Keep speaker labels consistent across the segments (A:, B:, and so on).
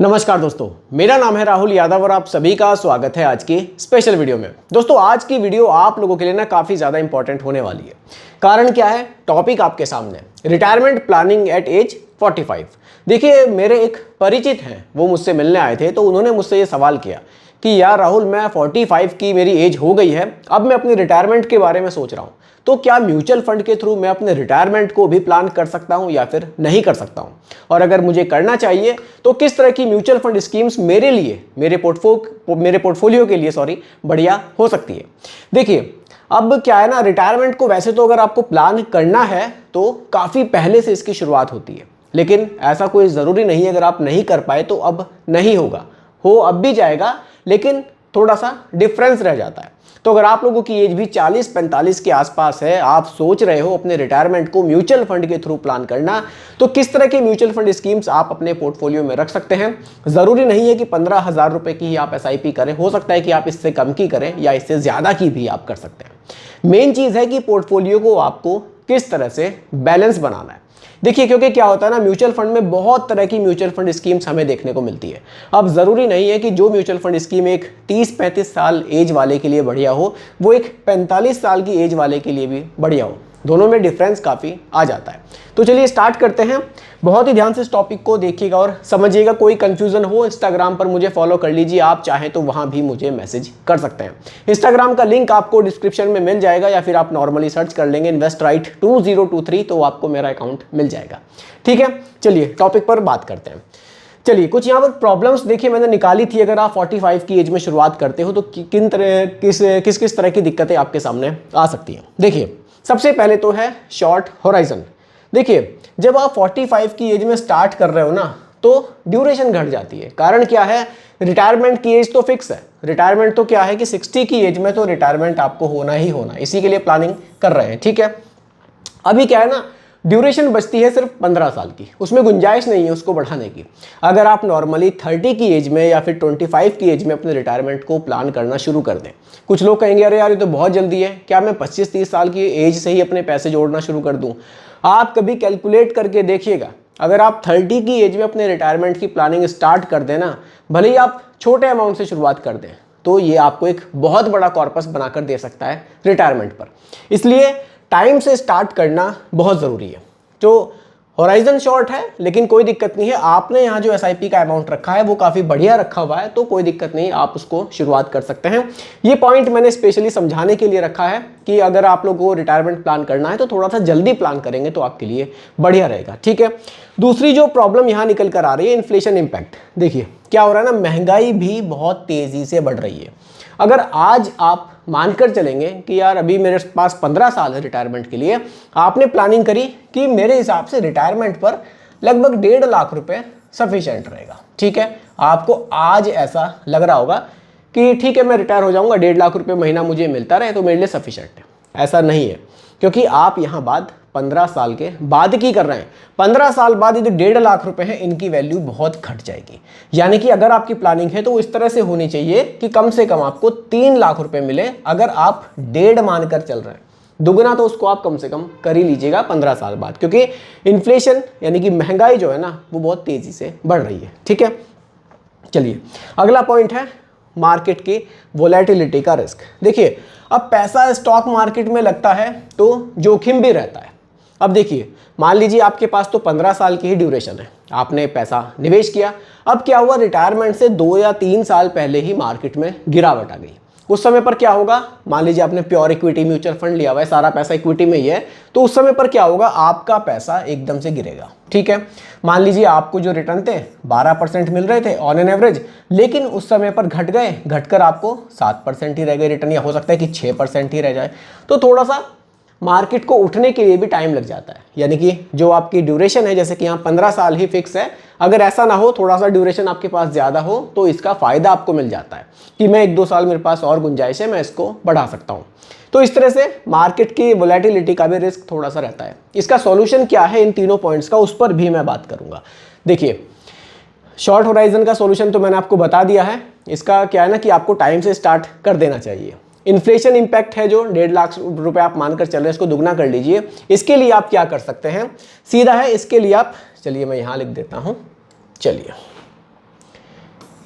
A: नमस्कार दोस्तों, मेरा नाम है राहुल यादव और आप सभी का स्वागत है आज की स्पेशल वीडियो में। दोस्तों आज की वीडियो आप लोगों के लिए ना काफ़ी ज़्यादा इंपॉर्टेंट होने वाली है। कारण क्या है? टॉपिक आपके सामने, रिटायरमेंट प्लानिंग एट एज 45। देखिए, मेरे एक परिचित हैं, वो मुझसे मिलने आए थे, तो उन्होंने मुझसे ये सवाल किया कि यार राहुल, मैं 45 की मेरी एज हो गई है, अब मैं अपनी रिटायरमेंट के बारे में सोच रहा हूँ, तो क्या म्यूचुअल फंड के थ्रू मैं अपने रिटायरमेंट को भी प्लान कर सकता हूं या फिर नहीं कर सकता हूं? और अगर मुझे करना चाहिए तो किस तरह की म्यूचुअल फंड स्कीम्स मेरे लिए, मेरे पोर्टफोलियो के लिए बढ़िया हो सकती है? देखिए, अब क्या है ना, रिटायरमेंट को वैसे तो अगर आपको प्लान करना है तो काफ़ी पहले से इसकी शुरुआत होती है, लेकिन ऐसा कोई ज़रूरी नहीं है। अगर आप नहीं कर पाए तो अब नहीं होगा, अब भी जाएगा, लेकिन थोड़ा सा डिफरेंस रह जाता है। तो अगर आप लोगों की एज भी 40-45 के आसपास है, आप सोच रहे हो अपने रिटायरमेंट को म्यूचुअल फंड के थ्रू प्लान करना, तो किस तरह के म्यूचुअल फंड स्कीम्स आप अपने पोर्टफोलियो में रख सकते हैं? ज़रूरी नहीं है कि 15,000 रुपये की ही आप SIP करें, हो सकता है कि आप इससे कम की करें या इससे ज़्यादा की भी आप कर सकते हैं। मेन चीज़ है कि पोर्टफोलियो को आपको किस तरह से बैलेंस बनाना है। देखिए, क्योंकि क्या होता है ना, म्यूचुअल फंड में बहुत तरह की म्यूचुअल फंड स्कीम्स हमें देखने को मिलती है। अब ज़रूरी नहीं है कि जो म्यूचुअल फंड स्कीम एक 30-35 साल एज वाले के लिए बढ़िया हो, वो एक 45 साल की एज वाले के लिए भी बढ़िया हो। दोनों में डिफरेंस काफ़ी आ जाता है। तो चलिए स्टार्ट करते हैं। बहुत ही ध्यान से इस टॉपिक को देखिएगा और समझिएगा। कोई कंफ्यूजन हो, इंस्टाग्राम पर मुझे फॉलो कर लीजिए, आप चाहें तो वहाँ भी मुझे मैसेज कर सकते हैं। इंस्टाग्राम का लिंक आपको डिस्क्रिप्शन में मिल जाएगा, या फिर आप नॉर्मली सर्च कर लेंगे इन्वेस्टराइट 2023, तो आपको मेरा अकाउंट मिल जाएगा। ठीक है, चलिए टॉपिक पर बात करते हैं। चलिए, कुछ यहाँ पर प्रॉब्लम्स देखिए मैंने निकाली थी। अगर आप 45 की एज में शुरुआत करते हो तो किस तरह की दिक्कतें आपके सामने आ सकती हैं? देखिए, सबसे पहले तो है शॉर्ट होराइजन। देखिए, जब आप 45 की एज में स्टार्ट कर रहे हो ना, तो ड्यूरेशन घट जाती है। कारण क्या है? रिटायरमेंट की एज तो फिक्स है। रिटायरमेंट तो क्या है कि 60 की एज में तो रिटायरमेंट आपको होना ही होना, इसी के लिए प्लानिंग कर रहे हैं। ठीक है, अभी क्या है ना, ड्यूरेशन बचती है सिर्फ 15 साल की, उसमें गुंजाइश नहीं है उसको बढ़ाने की। अगर आप नॉर्मली 30 की एज में या फिर 25 की एज में अपने रिटायरमेंट को प्लान करना शुरू कर दें। कुछ लोग कहेंगे अरे यार, ये तो बहुत जल्दी है, क्या मैं 25-30 साल की एज से ही अपने पैसे जोड़ना शुरू कर दूं? आप कभी कैलकुलेट करके देखिएगा, अगर आप 30 की एज में अपने रिटायरमेंट की प्लानिंग स्टार्ट कर दें ना, भले ही आप छोटे अमाउंट से शुरुआत कर दें, तो ये आपको एक बहुत बड़ा कॉर्पस बनाकर दे सकता है रिटायरमेंट पर। इसलिए टाइम से स्टार्ट करना बहुत ज़रूरी है। जो होराइजन शॉर्ट है, लेकिन कोई दिक्कत नहीं है। आपने यहाँ जो SIP का अमाउंट रखा है वो काफ़ी बढ़िया रखा हुआ है, तो कोई दिक्कत नहीं, आप उसको शुरुआत कर सकते हैं। ये पॉइंट मैंने स्पेशली समझाने के लिए रखा है कि अगर आप लोगों को रिटायरमेंट प्लान करना है तो थोड़ा सा जल्दी प्लान करेंगे तो आपके लिए बढ़िया रहेगा। ठीक है, दूसरी जो प्रॉब्लम यहाँ निकल कर आ रही है, इन्फ्लेशन इम्पैक्ट। देखिए क्या हो रहा है ना, महंगाई भी बहुत तेज़ी से बढ़ रही है। अगर आज आप मानकर चलेंगे कि यार अभी मेरे पास 15 साल है रिटायरमेंट के लिए, आपने प्लानिंग करी कि मेरे हिसाब से रिटायरमेंट पर लगभग 1.5 लाख रुपए सफिशिएंट रहेगा। ठीक है, आपको आज ऐसा लग रहा होगा कि ठीक है मैं रिटायर हो जाऊंगा, 1.5 लाख रुपए महीना मुझे मिलता रहे तो मेरे लिए सफिशिएंट है। ऐसा नहीं है, क्योंकि आप यहाँ बात 15 साल के बाद की कर रहे हैं। 15 साल बाद ये जो 1.5 लाख रुपए हैं, इनकी वैल्यू बहुत घट जाएगी। यानी कि अगर आपकी प्लानिंग है तो वो इस तरह से होनी चाहिए कि कम से कम आपको 3 लाख रुपए मिले, अगर आप 1.5 मानकर चल रहे हैं। दुगना तो उसको आप कम से कम कर ही लीजिएगा 15 साल बाद, क्योंकि इन्फ्लेशन यानी कि महंगाई जो है ना, वो बहुत तेजी से बढ़ रही है। ठीक है, चलिए अगला पॉइंट है मार्केट की वोलेटिलिटी का रिस्क। देखिए, अब पैसा स्टॉक मार्केट में लगता है तो जोखिम भी रहता है। अब देखिए, मान लीजिए आपके पास तो 15 साल की ही ड्यूरेशन है, आपने पैसा निवेश किया। अब क्या हुआ, रिटायरमेंट से 2 या 3 साल पहले ही मार्केट में गिरावट आ गई। उस समय पर क्या होगा, मान लीजिए आपने प्योर इक्विटी म्यूचुअल फंड लिया हुआ है, सारा पैसा इक्विटी में ही है, तो उस समय पर क्या होगा, आपका पैसा एकदम से गिरेगा। ठीक है, मान लीजिए आपको जो रिटर्न थे 12% मिल रहे थे ऑन एन एवरेज, लेकिन उस समय पर घट गए, घटकर आपको 7% ही रह गए रिटर्न, या हो सकता है कि 6% ही रह जाए। तो थोड़ा सा मार्केट को उठने के लिए भी टाइम लग जाता है। यानी कि जो आपकी ड्यूरेशन है, जैसे कि यहाँ 15 साल ही फिक्स है, अगर ऐसा ना हो, थोड़ा सा ड्यूरेशन आपके पास ज़्यादा हो, तो इसका फ़ायदा आपको मिल जाता है कि मैं 1-2 साल मेरे पास और गुंजाइश है, मैं इसको बढ़ा सकता हूँ। तो इस तरह से मार्केट की वोलेटिलिटी का भी रिस्क थोड़ा सा रहता है। इसका सॉल्यूशन क्या है इन तीनों पॉइंट्स का, उस पर भी मैं बात करूँगा। देखिए, शॉर्ट होराइजन का सॉल्यूशन तो मैंने आपको बता दिया है। इसका क्या है ना कि आपको टाइम से स्टार्ट कर देना चाहिए। इन्फ्लेशन इम्पैक्ट है जो 1.5 लाख रुपए आप मानकर चल रहे हैं, इसको दुगना कर लीजिए। इसके लिए आप क्या कर सकते हैं, सीधा है, इसके लिए आप, चलिए मैं यहाँ लिख देता हूँ। चलिए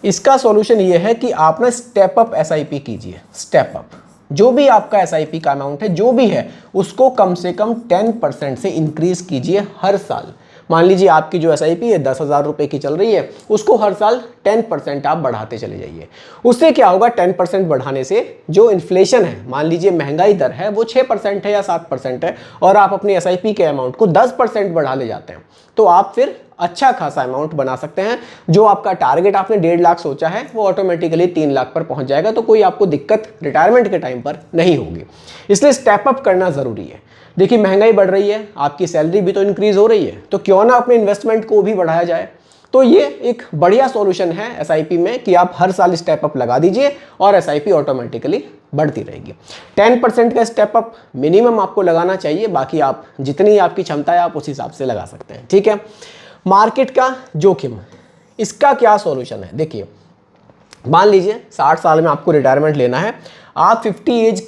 A: इसका सॉल्यूशन ये है कि आप ना स्टेप अप एसआईपी कीजिए। स्टेप अप, जो भी आपका एसआईपी का अमाउंट है जो भी है उसको कम से कम 10% से इंक्रीज कीजिए हर साल। मान लीजिए आपकी जो एसआईपी है 10,000 रुपये की चल रही है, उसको हर साल 10% आप बढ़ाते चले जाइए। उससे क्या होगा, 10% बढ़ाने से जो इन्फ्लेशन है, मान लीजिए महंगाई दर है वो 6% है या 7% है, और आप अपनी एसआईपी के अमाउंट को 10% बढ़ा ले जाते हैं, तो आप फिर अच्छा खासा अमाउंट बना सकते हैं। जो आपका टारगेट आपने 1.5 लाख सोचा है वो ऑटोमेटिकली 3 लाख पर पहुंच जाएगा, तो कोई आपको दिक्कत रिटायरमेंट के टाइम पर नहीं होगी। इसलिए स्टेप अप करना ज़रूरी है। देखिए महंगाई बढ़ रही है, आपकी सैलरी भी तो इंक्रीज हो रही है, तो क्यों ना अपने इन्वेस्टमेंट को भी बढ़ाया जाए। तो ये एक बढ़िया सॉल्यूशन है एसआईपी में कि आप हर साल स्टेप अप लगा दीजिए और एसआईपी ऑटोमेटिकली बढ़ती रहेगी। 10% का स्टेप अप मिनिमम आपको लगाना चाहिए, बाकी आप जितनी आपकी क्षमता है आप उस हिसाब से लगा सकते हैं। ठीक है, मार्केट का जोखिम, इसका क्या सॉल्यूशन है। देखिए मान लीजिए 60 साल में आपको रिटायरमेंट लेना है, आप 58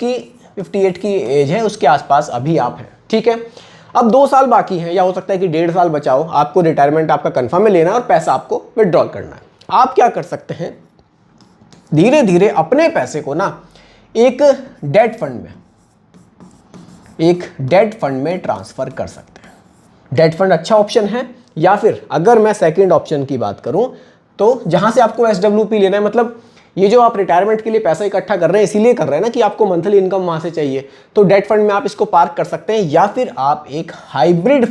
A: की एज है उसके आसपास अभी आप हैं। ठीक है, अब 2 साल बाकी हैं या हो सकता है कि 1.5 साल बचाओ, आपको रिटायरमेंट आपका कंफर्म में लेना है और पैसा आपको विड्रॉल करना है। आप क्या कर सकते हैं, धीरे धीरे अपने पैसे को ना एक डेट फंड में ट्रांसफर कर सकते हैं। डेट फंड अच्छा ऑप्शन है, या फिर अगर मैं सेकंड ऑप्शन की बात करूं तो जहां से आपको एसडब्ल्यूपी लेना है, मतलब ये जो आप रिटायरमेंट के लिए पैसा इकट्ठा कर रहे हैं इसीलिए कर रहे हैं ना कि आपको मंथली इनकम वहां से चाहिए, तो डेट फंड में आप इसको पार्क कर सकते हैं। या फिर आप एक हाइब्रिड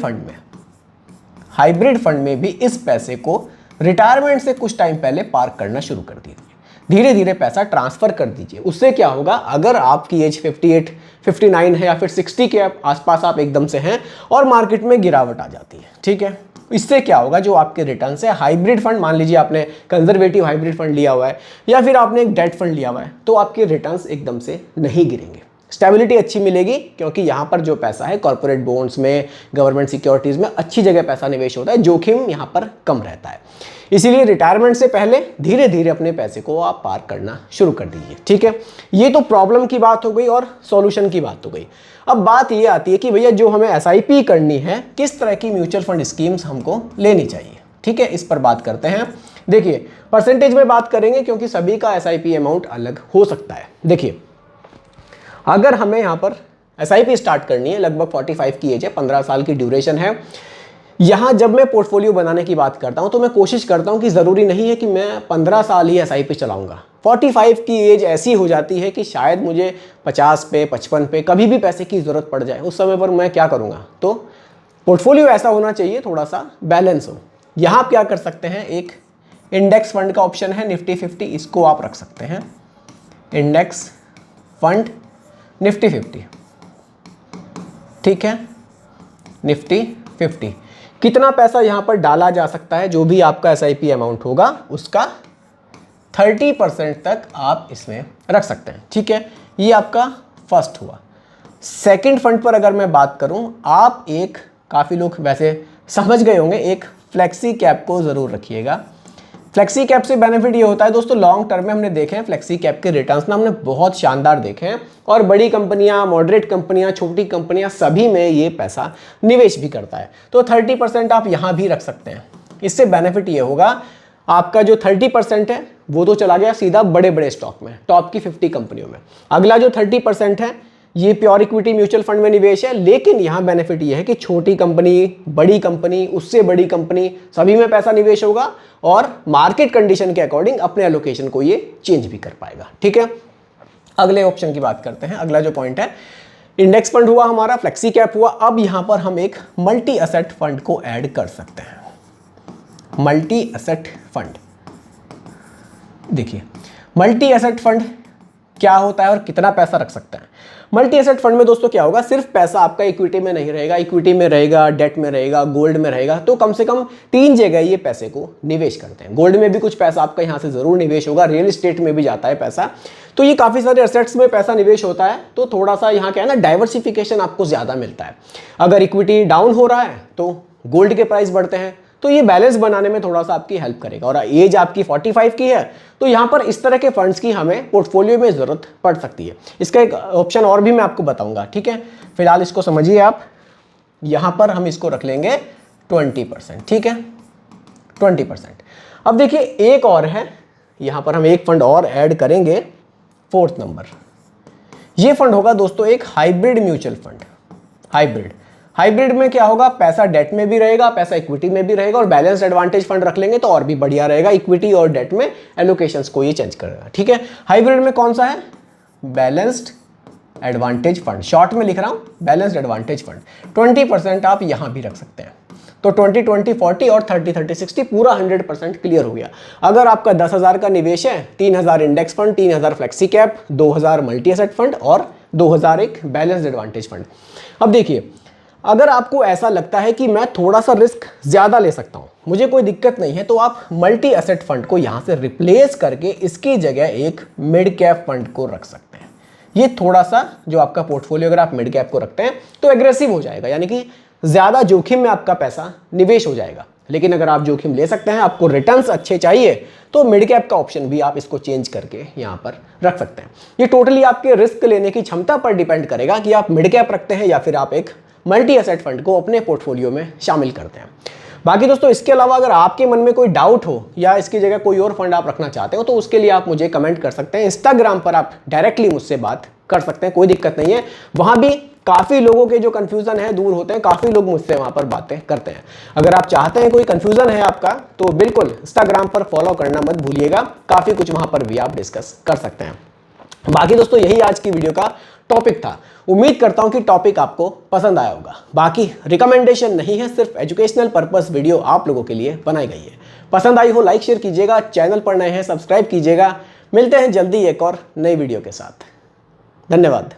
A: फंड में भी इस पैसे को रिटायरमेंट से कुछ टाइम पहले पार्क करना शुरू कर दीजिए। धीरे धीरे पैसा ट्रांसफर कर दीजिए। उससे क्या होगा, अगर आपकी एज 58, 59 है या फिर 60 के आसपास आप एकदम से हैं और मार्केट में गिरावट आ जाती है, ठीक है, इससे क्या होगा, जो आपके रिटर्न है, हाइब्रिड फंड, मान लीजिए आपने कंजर्वेटिव हाइब्रिड फंड लिया हुआ है या फिर आपने एक डेट फंड लिया हुआ है, तो आपके रिटर्न्स एकदम से नहीं गिरेंगे, स्टेबिलिटी अच्छी मिलेगी, क्योंकि यहाँ पर जो पैसा है कॉर्पोरेट बॉन्ड्स में, गवर्नमेंट सिक्योरिटीज में अच्छी जगह पैसा निवेश होता है, जोखिम यहाँ पर कम रहता है। इसीलिए रिटायरमेंट से पहले धीरे धीरे अपने पैसे को आप पार्क करना शुरू कर दीजिए। ठीक है, ये तो प्रॉब्लम की बात हो गई और सॉल्यूशन की बात हो गई। अब बात ये आती है कि भैया जो हमें एसआईपी करनी है, किस तरह की म्यूचुअल फंड स्कीम्स हमको लेनी चाहिए। ठीक है, इस पर बात करते हैं। देखिए परसेंटेज में बात करेंगे क्योंकि सभी का एसआईपी अमाउंट अलग हो सकता है। देखिए अगर हमें यहाँ पर एसआईपी स्टार्ट करनी है, लगभग 45 की एज है, 15 साल की ड्यूरेशन है। यहाँ जब मैं पोर्टफोलियो बनाने की बात करता हूँ तो मैं कोशिश करता हूँ कि ज़रूरी नहीं है कि मैं 15 साल ही एसआईपी चलाऊँगा। 45 की एज ऐसी हो जाती है कि शायद मुझे 50 पे, 55 पे कभी भी पैसे की ज़रूरत पड़ जाए, उस समय पर मैं क्या करूँगा। तो पोर्टफोलियो ऐसा होना चाहिए, थोड़ा सा बैलेंस हो। यहाँ आप क्या कर सकते हैं, एक इंडेक्स फंड का ऑप्शन है निफ्टी 50, इसको आप रख सकते हैं। इंडेक्स फंड निफ्टी 50, ठीक है, निफ्टी 50। कितना पैसा यहां पर डाला जा सकता है, जो भी आपका एसआईपी अमाउंट होगा उसका 30% तक आप इसमें रख सकते हैं। ठीक है, ये आपका फर्स्ट हुआ। सेकंड फंड पर अगर मैं बात करूं, आप एक, काफ़ी लोग वैसे समझ गए होंगे, एक फ्लेक्सी कैप को ज़रूर रखिएगा। फ्लेक्सी कैप से बेनिफिट ये होता है दोस्तों, लॉन्ग टर्म में हमने देखे हैं फ्लेक्सी कैप के रिटर्न्स ना हमने बहुत शानदार देखे हैं, और बड़ी कंपनियां, मॉडरेट कंपनियां, छोटी कंपनियां, सभी में ये पैसा निवेश भी करता है। तो 30% आप यहाँ भी रख सकते हैं। इससे बेनिफिट ये होगा, आपका जो 30% है वो तो चला गया सीधा बड़े बड़े स्टॉक में, टॉप की 50 कंपनियों में। अगला जो 30% है ये प्योर इक्विटी म्यूचुअल फंड में निवेश है, लेकिन यहाँ बेनिफिट ये है कि छोटी कंपनी, बड़ी कंपनी, उससे बड़ी कंपनी, सभी में पैसा निवेश होगा और मार्केट कंडीशन के अकॉर्डिंग अपने एलोकेशन को ये चेंज भी कर पाएगा। ठीक है, अगले ऑप्शन की बात करते हैं। अगला जो पॉइंट है, इंडेक्स फंड हुआ हमारा, फ्लेक्सी कैप हुआ। अब यहाँ पर हम एक मल्टी एसेट फंड को ऐड कर सकते हैं। मल्टी एसेट फंड, देखिए मल्टी एसेट फंड क्या होता है और कितना पैसा रख सकते हैं। मल्टी एसेट फंड में दोस्तों क्या होगा, सिर्फ पैसा आपका इक्विटी में नहीं रहेगा, इक्विटी में रहेगा, डेट में रहेगा, गोल्ड में रहेगा। तो कम से कम 3 जगह ये पैसे को निवेश करते हैं। गोल्ड में भी कुछ पैसा आपका यहाँ से जरूर निवेश होगा, रियल एस्टेट में भी जाता है पैसा, तो ये काफ़ी सारे एसेट्स में पैसा निवेश होता है। तो थोड़ा सा यहाँ क्या है ना, डाइवर्सिफिकेशन आपको ज़्यादा मिलता है। अगर इक्विटी डाउन हो रहा है तो गोल्ड के प्राइस बढ़ते हैं, तो ये बैलेंस बनाने में थोड़ा सा आपकी हेल्प करेगा। और एज आपकी 45 की है तो यहाँ पर इस तरह के फंड्स की हमें पोर्टफोलियो में ज़रूरत पड़ सकती है। इसका एक ऑप्शन और भी मैं आपको बताऊंगा। ठीक है, फिलहाल इसको समझिए आप। यहाँ पर हम इसको रख लेंगे 20%। ठीक है, 20%। अब देखिए एक और है यहां पर हम एक फंड और ऐड करेंगे, 4th नंबर। ये फंड होगा दोस्तों एक हाइब्रिड म्यूचुअल फंड। हाइब्रिड में क्या होगा, पैसा डेट में भी रहेगा, पैसा इक्विटी में भी रहेगा, और बैलेंस्ड एडवांटेज फंड रख लेंगे तो और भी बढ़िया रहेगा। इक्विटी और डेट में एलोकेशंस को ये चेंज करेगा, ठीक है। हाइब्रिड में कौन सा है, बैलेंस्ड एडवांटेज फंड, शॉर्ट में लिख रहा हूं बैलेंस्ड एडवांटेज फंड। 20% आप यहां भी रख सकते हैं। तो 20-20, 40 और 30-30, 60 पूरा 100% क्लियर हो गया। अगर आपका 10,000 का निवेश है, 3,000 index fund, 3,000 flexi cap, 2,000 multi asset fund और 2,000 एक बैलेंस्ड एडवांटेज फंड। अब देखिए, अगर आपको ऐसा लगता है कि मैं थोड़ा सा रिस्क ज़्यादा ले सकता हूँ, मुझे कोई दिक्कत नहीं है, तो आप मल्टी एसेट फंड को यहाँ से रिप्लेस करके इसकी जगह एक मिड कैप फंड को रख सकते हैं। ये थोड़ा सा जो आपका पोर्टफोलियो, अगर आप मिड कैप को रखते हैं तो एग्रेसिव हो जाएगा, यानी कि ज़्यादा जोखिम में आपका पैसा निवेश हो जाएगा। लेकिन अगर आप जोखिम ले सकते हैं, आपको रिटर्न्स अच्छे चाहिए, तो मिड कैप का ऑप्शन भी आप इसको चेंज करके यहाँ पर रख सकते हैं। ये टोटली आपके रिस्क लेने की क्षमता पर डिपेंड करेगा कि आप मिड कैप रखते हैं या फिर आप एक मल्टी एसेट फंड को अपने पोर्टफोलियो में शामिल करते हैं। बाकी दोस्तों, इसके अलावा अगर आपके मन में कोई डाउट हो या इसकी जगह कोई और फंड आप रखना चाहते हो, तो उसके लिए आप मुझे कमेंट कर सकते हैं। इंस्टाग्राम पर आप डायरेक्टली मुझसे बात कर सकते हैं, कोई दिक्कत नहीं है। वहां भी काफ़ी लोगों के जो कन्फ्यूज़न है दूर होते हैं, काफ़ी लोग मुझसे वहां पर बातें करते हैं। अगर आप चाहते हैं, कोई कन्फ्यूज़न है आपका, तो बिल्कुल इंस्टाग्राम पर फॉलो करना मत भूलिएगा, काफ़ी कुछ वहां पर भी आप डिस्कस कर सकते हैं। बाकी दोस्तों, यही आज की वीडियो का टॉपिक था। उम्मीद करता हूं कि टॉपिक आपको पसंद आया होगा। बाकी रिकमेंडेशन नहीं है, सिर्फ एजुकेशनल पर्पस वीडियो आप लोगों के लिए बनाई गई है। पसंद आई हो लाइक शेयर कीजिएगा, चैनल पर नए हैं सब्सक्राइब कीजिएगा। मिलते हैं जल्दी एक और नई वीडियो के साथ। धन्यवाद।